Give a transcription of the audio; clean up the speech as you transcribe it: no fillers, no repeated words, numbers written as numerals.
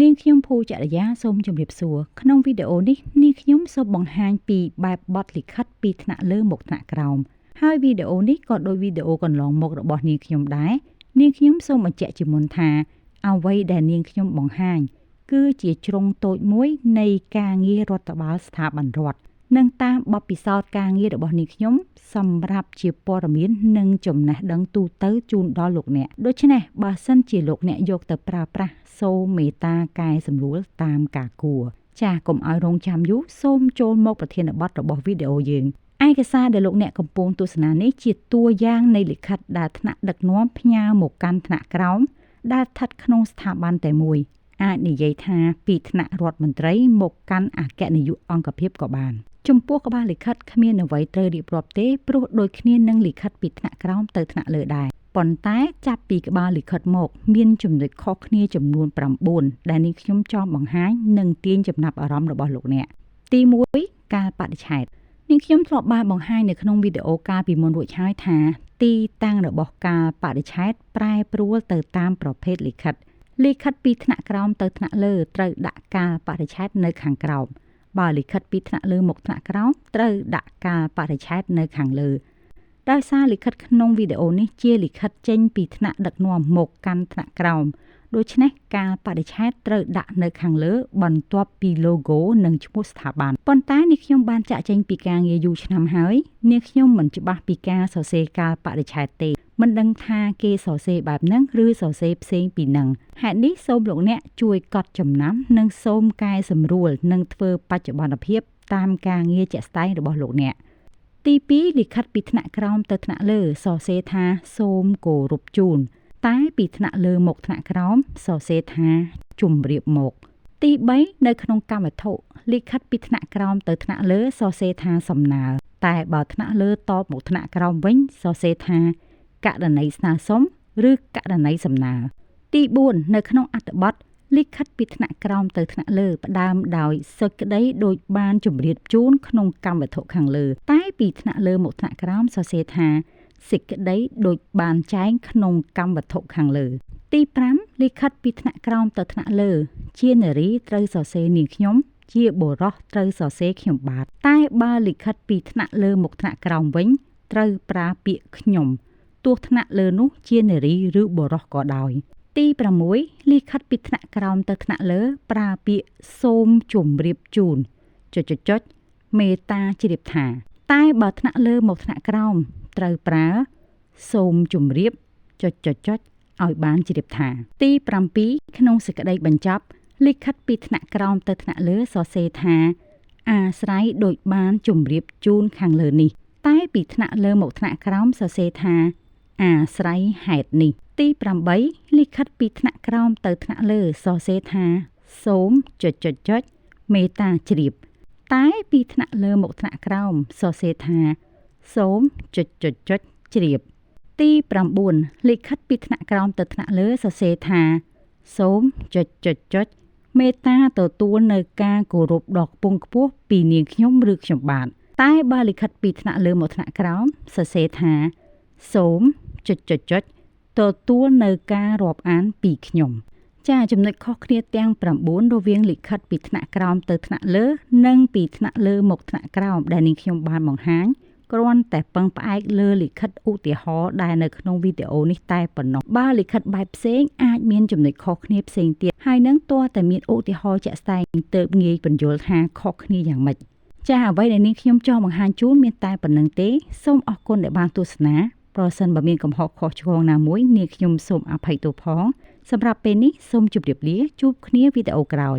នាងខ្ញុំភូចរិយាសូមជម្រាបសួរក្នុងវីដេអូនេះនាងខ្ញុំសូមបង្ហាញពីបែបបទលិខិតពីថ្នាក់លើមកថ្នាក់ក្រោមហើយវីដេអូនេះក៏ដូចវីដេអូកន្លងមករបស់នាងខ្ញុំដែរនាងខ្ញុំសូមបញ្ជាក់ជាមុនថាអ្វីដែលនាងខ្ញុំបង្ហាញគឺជាជ្រុងតូចមួយនៃការងាររដ្ឋបាលស្ថាប័នរដ្ឋនិងតាមបទពិសោធន៍ការងាររបស់នាងខ្ញុំសម្រាប់ជាព័ត៌មាននិងចំណេះដឹងទូទៅជូនដល់លោកអ្នកដូច្នេះបើសិនជាលោកអ្នកយកទៅប្រើប្រាស់សូមមេត្តាកែសម្រួលតាមការគួរចា៎កុំឲ្យរងចាំយូរសូមចូលមកប្រធានបទរបស់វីដេអូយើងឯកសារដែលលោកអ្នកកំពុងទស្សនានេះជាតួយ៉ាងនៃលិខិតដែលថ្នាក់ដឹកនាំផ្ញើមកកាន់ថ្នាក់ក្រោមដែលស្ថិតក្នុងស្ថាប័នតែមួយអាចនិយាយថាពីថ្នាក់រដ្ឋមន្ត្រីមកកាន់អគ្គនាយកអង្គភាពក៏បានចំពោះក្បាលលិខិតគ្មានអ្វីត្រូវរៀបរាប់ទេព្រោះដូចគ្នានឹងលិខិតពីថ្នាក់ក្រោមទៅថ្នាក់លើដែរប៉ុន្តែចាប់ពីក្បាលលិខិតមកមានចំណុចខុសគ្នាចំនួន9ដែលនាងខ្ញុំចង់បង្ហាញនិងទាញចំណាប់អារម្មណ៍របស់លោកអ្នកទី1កាលបរិច្ឆេទនាងខ្ញុំធ្លាប់បានបង្ហាញនៅក្នុងវីដេអូកាលពីមុនរួចហើយថាទីតាំងរបស់កាលបរិច្ឆេទប្រែប្រួលទៅតាមប្រភេទលិខិតពីថ្នាក់ក្រោមទៅថ្នាក់លើត្រូវដាក់កាលបរិច្ឆេទនៅខាងក្រោមបើលិខិតពីថ្នាក់លើមកថ្នាក់ក្រោមត្រូវដាក់កាលបរិច្ឆេទនៅខាងលើដោយសារលិខិតក្នុងវីដេអូនេះជាលិខិតចេញពីថ្នាក់ដឹកនាំមកកាន់ថ្នាក់ក្រោមដូច្នេះកាលបរិច្ឆេទត្រូវដាក់នៅខាងលើបន្ទាប់ពី logo និងឈ្មោះស្ថាប័នប៉ុន្តែនាងខ្ញុំបានចាក់ចេញពីការងារយូរឆ្នាំហើយនាងខ្ញុំមិនច្បាស់ពីការសរសេរកាលបរិច្ឆេទទេមិនដឹងថាគេសរសេរបែបហ្នឹងឬសរសេរផ្សេងពីហ្នឹងហេតុនេះសូមលោកអ្នកជួយកត់ចំណាំនិងសូមកែសម្រួលនិងធ្វើបច្ចុប្បន្នភាពតាមការងារជាក់ស្ដែងរបស់លោកអ្នកទី2លិខិតពីថ្នាក់ក្រោមទៅថ្នាក់លើសរសេរថាសូមគោរពជូនតែពីថ្នាក់លើមកថ្នាក់ក្រោមសរសេរថាជម្រាបមកទី3នៅក្នុងកម្មវត្ថុលិខិតពីថ្នាក់ក្រោមទៅថ្នាក់លើសរសេរថាសំណើតែបើថ្នាក់លើតបមកថ្នាក់ក្រោមវិញសរសេរថាករណីស្នើសុំឬករណីសំណើទី4នៅក្នុងអត្ថបទលិខិតពីថ្នាក់ក្រោមទៅថ្នាក់លើផ្ដើមដោយសេចក្តីដូចបានជម្រាបជូនក្នុងកម្មវត្ថុខាងលើតែពីថ្នាក់លើមកថ្នាក់ក្រោមសរសេរថាសេចក្តីដូចបានចែងក្នុងកម្មវត្ថុខាងលើទី5លិខិតពីថ្នាក់ក្រោមទៅថ្នាក់លើជានារីត្រូវសរសេរនាងខ្ញុំជាបុរសត្រូវសរសេរខ្ញុំបាទតែបើលិខិតពីថ្នាក់លើមកថ្នាក់ក្រោមវិញត្រូវប្រើពាក្យខ្ញុំទោះថ្នាក់លើនោះជានារីឬបុរសក៏ដោយទី6លិខិតពីថ្នាក់ក្រោមទៅថ្នាក់លើប្រើពាក្យសូមជម្រាបជូនមេត្តាជ្រាបថាតែបើថ្នាក់លើមកថ្នាក់ក្រោមត្រូវប្រើសូមជម្រាបឲ្យបានជ្រាបថាទី7ក្នុងសេចក្តីបញ្ចប់លិខិតពីថ្នាក់ក្រោមទៅថ្នាក់លើសរសេរថាអាស្រ័យដូចបានជម្រាបជូនខាងលើនេះតែពីថ្នាក់លើមកថ្នាក់ក្រោមសរសេរថាអាស្រ័យហេតុនេះទី8លិខិតពីថ្នាក់ក្រោមទៅថ្នាក់លើសរសេរថាសូមមេត្តាជ្រាបតែពីថ្នាក់លើមកថ្នាក់ក្រោមសរសេរថាសូមជ្រាបទី9លិខិតពីថ្នាក់ក្រោមទៅថ្នាក់លើសរសេរថាសូមមេត្តាទទួលនៅការគោរពដ៏ខ្ពង់ខ្ពស់ពីនាងខ្ញុំឬខ្ញុំបាទតែបើលិខិតពីថ្នាក់លើមកថ្នាក់ក្រោមសរសេរថាសូមទទួលនៅការរាប់អានពីខ្ញុំចាចំណុចខុសគ្នាទាំង9រវាងលិខិតពីថ្នាក់ក្រោមទៅថ្នាក់លើនិងពីថ្នាក់លើមកថ្នាក់ក្រោមដែលនាងខ្ញុំបានបង្ហាញគ្រាន់តែពឹងផ្អែកលើលិខិតឧទាហរណ៍ដែលនៅក្នុងវីដេអូនេះតែប៉ុណ្ណោះបើលិខិតបែបផ្សេងអាចមានចំណុចខុសគ្នាផ្សេងទៀតហើយនឹងទាល់តែមានឧទាហរណ៍ជាក់ស្ដែងទើបងាយពន្យល់ថាខុសគ្នាយ៉ាងម៉េចចាអ្វីដែលនាងខ្ញុំចង់បង្ហាញជូនមានតែប៉ុណ្្នឹងទេសូមអរគុណដែលបានទស្សនាប្រសិនបើមានកំហុសខុសឆ្គងណាមួយនាងខ្ញុំសូមអភ័យទោសផងសម្រាប់ពេលនេះសូមជម្រាបលាជួបគ្នាវីដេអូក្រោយ